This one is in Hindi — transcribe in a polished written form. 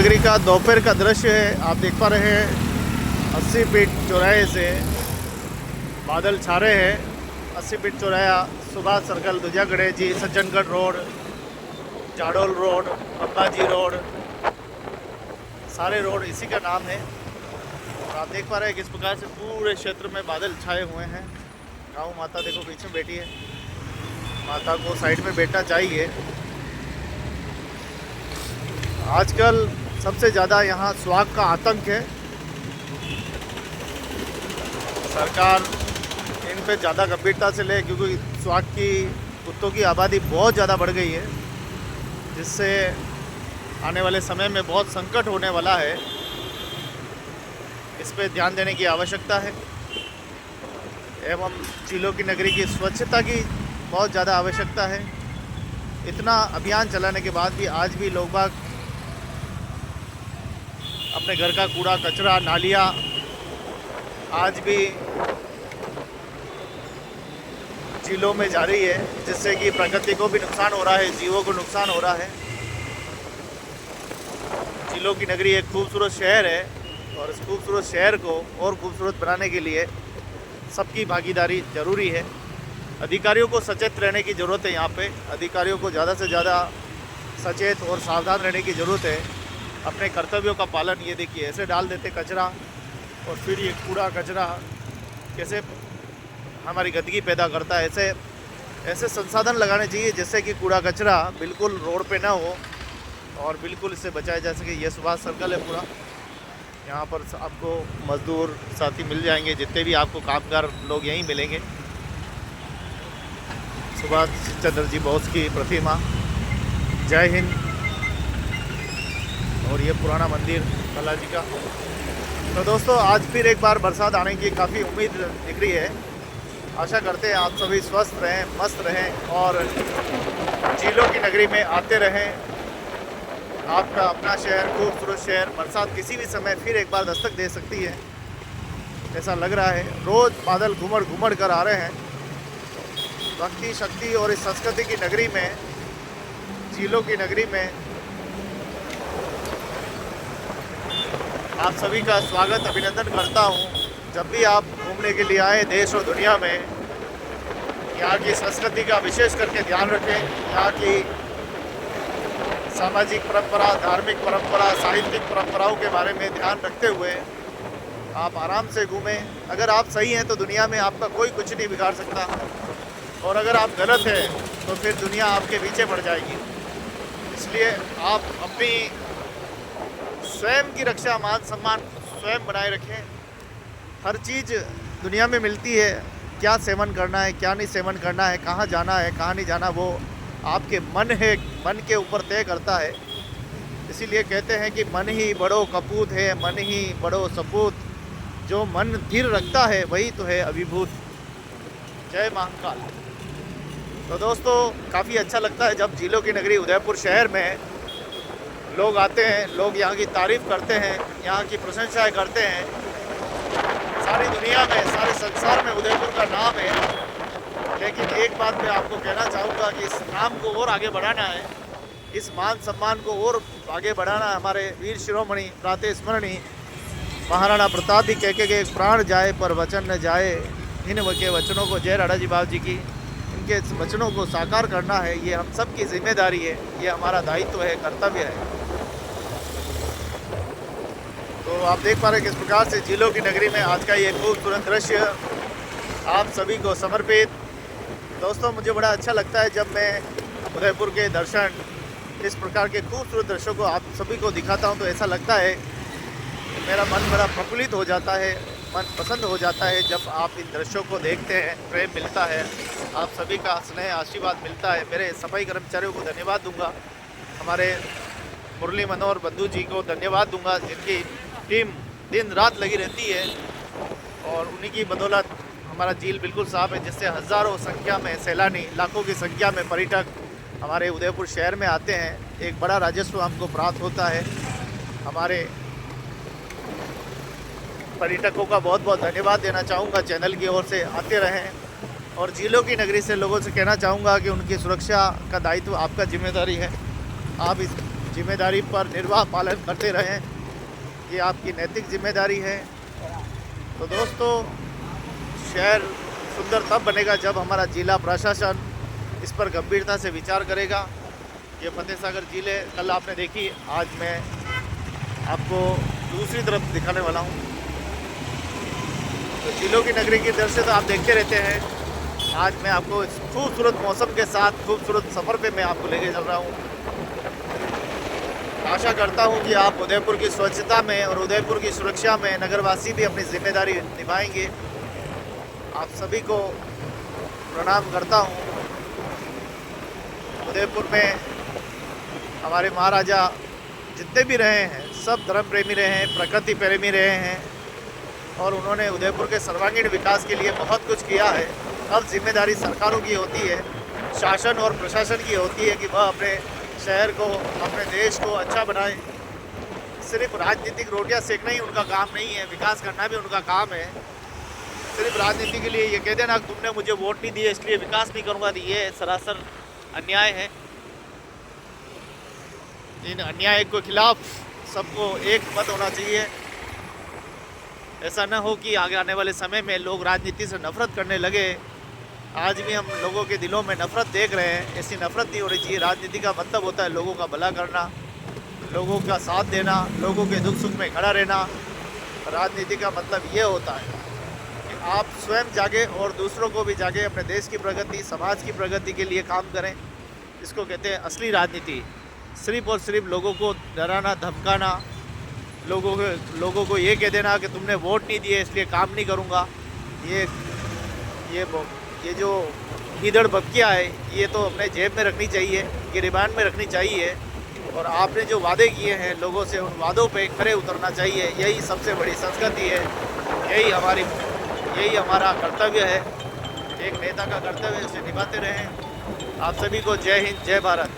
नगरी का दोपहर का दृश्य है। आप देख पा रहे हैं 80 फीट चौराहे से बादल छा रहे हैं। 80 फीट चौराहा सुभाष सर्कल, दुजागढ़े जी, Sajjangarh road, Jadol road, Abbaji road, सारे रोड इसी का नाम है। और आप देख पा रहे हैं किस प्रकार से पूरे क्षेत्र में बादल छाए हुए हैं। गाँव माता देखो बीच में बैठी है, माता को साइड में बैठना चाहिए। आजकल सबसे ज़्यादा यहाँ स्वाग का आतंक है। सरकार इन पे ज़्यादा गंभीरता से ले, क्योंकि स्वाग की कुत्तों की आबादी बहुत ज़्यादा बढ़ गई है, जिससे आने वाले समय में बहुत संकट होने वाला है। इस पे ध्यान देने की आवश्यकता है एवं झीलों की नगरी की स्वच्छता की बहुत ज़्यादा आवश्यकता है। इतना अभियान चलाने के बाद भी आज भी लोग बाग अपने घर का कूड़ा कचरा नालियाँ आज भी झीलों में जा रही है, जिससे कि प्रकृति को भी नुकसान हो रहा है, जीवों को नुकसान हो रहा है। झीलों की नगरी एक खूबसूरत शहर है और इस खूबसूरत शहर को और खूबसूरत बनाने के लिए सबकी भागीदारी ज़रूरी है। अधिकारियों को सचेत रहने की ज़रूरत है। यहाँ पे अधिकारियों को ज़्यादा से ज़्यादा सचेत और सावधान रहने की ज़रूरत है। अपने कर्तव्यों का पालन, ये देखिए ऐसे डाल देते कचरा और फिर ये कूड़ा कचरा कैसे हमारी गंदगी पैदा करता है। ऐसे संसाधन लगाने चाहिए जिससे कि कूड़ा कचरा बिल्कुल रोड पे ना हो और बिल्कुल इससे बचाया जा सके। ये सुभाष सर्कल है पूरा, यहाँ पर आपको मजदूर साथी मिल जाएंगे, जितने भी आपको कामगार लोग यहीं मिलेंगे। सुभाष चंद्र जी बोस की प्रतिमा, जय हिंद। और ये पुराना मंदिर बालाजी का। तो दोस्तों आज फिर एक बार बरसात आने की काफ़ी उम्मीद दिख रही है। आशा करते हैं आप सभी स्वस्थ रहें, मस्त रहें और झीलों की नगरी में आते रहें। आपका अपना शहर, खूबसूरत शहर, बरसात किसी भी समय फिर एक बार दस्तक दे सकती है, ऐसा लग रहा है। रोज़ बादल घुमड़ घुमड़ कर आ रहे हैं। भक्ति, शक्ति और इस संस्कृति की नगरी में, झीलों की नगरी में आप सभी का स्वागत, अभिनंदन करता हूँ। जब भी आप घूमने के लिए आए देश और दुनिया में, यहाँ की संस्कृति का विशेष करके ध्यान रखें। यहाँ की सामाजिक परंपरा, धार्मिक परंपरा, साहित्यिक परंपराओं के बारे में ध्यान रखते हुए आप आराम से घूमें। अगर आप सही हैं तो दुनिया में आपका कोई कुछ नहीं बिगाड़ सकता, और अगर आप गलत हैं तो फिर दुनिया आपके पीछे पड़ जाएगी। इसलिए आप अपनी स्वयं की रक्षा, मान सम्मान स्वयं बनाए रखें। हर चीज़ दुनिया में मिलती है, क्या सेवन करना है, क्या नहीं सेवन करना है, कहाँ जाना है, कहाँ नहीं जाना, वो आपके मन है, मन के ऊपर तय करता है। इसीलिए कहते हैं कि मन ही बड़ो कपूत है, मन ही बड़ो सपूत। जो मन धीर रखता है वही तो है अभिभूत। जय महाकाल। तो दोस्तों काफ़ी अच्छा लगता है जब झीलों की नगरी उदयपुर शहर में लोग आते हैं, लोग यहाँ की तारीफ़ करते हैं, यहाँ की प्रशंसाएँ करते हैं। सारी दुनिया में, सारे संसार में उदयपुर का नाम है। लेकिन एक बात मैं आपको कहना चाहूँगा कि इस नाम को और आगे बढ़ाना है, इस मान सम्मान को और आगे बढ़ाना है। हमारे वीर शिरोमणि प्रातः स्मरणीय महाराणा प्रताप भी कह के प्राण जाए पर वचन न जाए, इन के वचनों को, जय राणा जी बाबू जी की, इनके वचनों को साकार करना है। ये हम सब की जिम्मेदारी है, ये हमारा दायित्व है, कर्तव्य है। तो आप देख पा रहे हैं किस प्रकार से झीलों की नगरी में आज का ये खूबसूरत दृश्य आप सभी को समर्पित। दोस्तों मुझे बड़ा अच्छा लगता है जब मैं उदयपुर के दर्शन, इस प्रकार के खूबसूरत दृश्यों को आप सभी को दिखाता हूं, तो ऐसा लगता है मेरा मन बड़ा प्रफुल्लित हो जाता है, मन पसंद हो जाता है। जब आप इन दृश्यों को देखते हैं, प्रेम मिलता है, आप सभी का स्नेह आशीर्वाद मिलता है। मेरे सफाई कर्मचारियों को धन्यवाद दूंगा, हमारे मुरली मनोहर बंधु जी को धन्यवाद दूंगा, जिनकी टीम दिन रात लगी रहती है और उन्हीं की बदौलत हमारा झील बिल्कुल साफ है, जिससे हज़ारों संख्या में सैलानी, लाखों की संख्या में पर्यटक हमारे उदयपुर शहर में आते हैं। एक बड़ा राजस्व हमको प्राप्त होता है। हमारे पर्यटकों का बहुत बहुत धन्यवाद देना चाहूँगा। चैनल की ओर से आते रहें और झीलों की नगरी से लोगों से कहना चाहूँगा कि उनकी सुरक्षा का दायित्व आपका जिम्मेदारी है। आप इस जिम्मेदारी पर निर्वाह पालन करते रहें, ये आपकी नैतिक जिम्मेदारी है। तो दोस्तों, शहर सुंदर तब बनेगा जब हमारा जिला प्रशासन इस पर गंभीरता से विचार करेगा। ये फतेह सागर झील है, कल आपने देखी, आज मैं आपको दूसरी तरफ दिखाने वाला हूँ। तो झीलों की नगरी की दृश्य तो आप देखते रहते हैं। आज मैं आपको इस खूबसूरत मौसम के साथ खूबसूरत सफ़र पे मैं आपको लेके चल रहा हूँ। आशा करता हूँ कि आप उदयपुर की स्वच्छता में और उदयपुर की सुरक्षा में नगरवासी भी अपनी जिम्मेदारी निभाएंगे। आप सभी को प्रणाम करता हूँ। उदयपुर में हमारे महाराजा जितने भी रहे हैं सब धर्म प्रेमी रहे हैं, प्रकृति प्रेमी रहे हैं और उन्होंने उदयपुर के सर्वांगीण विकास के लिए बहुत कुछ किया है। अब जिम्मेदारी सरकारों की होती है, शासन और प्रशासन की होती है कि वह अपने शहर को, अपने देश को अच्छा बनाए। सिर्फ राजनीतिक रोटियां सेकना ही उनका काम नहीं है, विकास करना भी उनका काम है। सिर्फ राजनीति के लिए ये कह देना तुमने मुझे वोट नहीं दिए इसलिए विकास नहीं करूँगा, ये सरासर अन्याय है। इन अन्याय के खिलाफ सबको एक मत होना चाहिए। ऐसा न हो कि आगे आने वाले समय में लोग राजनीति से नफरत करने लगे। आज भी हम लोगों के दिलों में नफरत देख रहे हैं, ऐसी नफरत नहीं होनी चाहिए। राजनीति का मतलब होता है लोगों का भला करना, लोगों का साथ देना, लोगों के दुख सुख में खड़ा रहना। राजनीति का मतलब ये होता है कि आप स्वयं जागे और दूसरों को भी जागे, अपने देश की प्रगति, समाज की प्रगति के लिए काम करें। इसको कहते हैं असली राजनीति। सिर्फ और सिर्फ लोगों को डराना, धमकाना, लोगों को ये कह देना कि तुमने वोट नहीं दिए इसलिए काम नहीं करूँगा, ये जो ईदड़ बबकियाँ है ये तो अपने जेब में रखनी चाहिए, गिरबान में रखनी चाहिए। और आपने जो वादे किए हैं लोगों से, उन वादों पे खरे उतरना चाहिए। यही सबसे बड़ी संस्कृति है, यही हमारा कर्तव्य है। एक नेता का कर्तव्य है, उसे निभाते रहें। आप सभी को जय हिंद, जय भारत।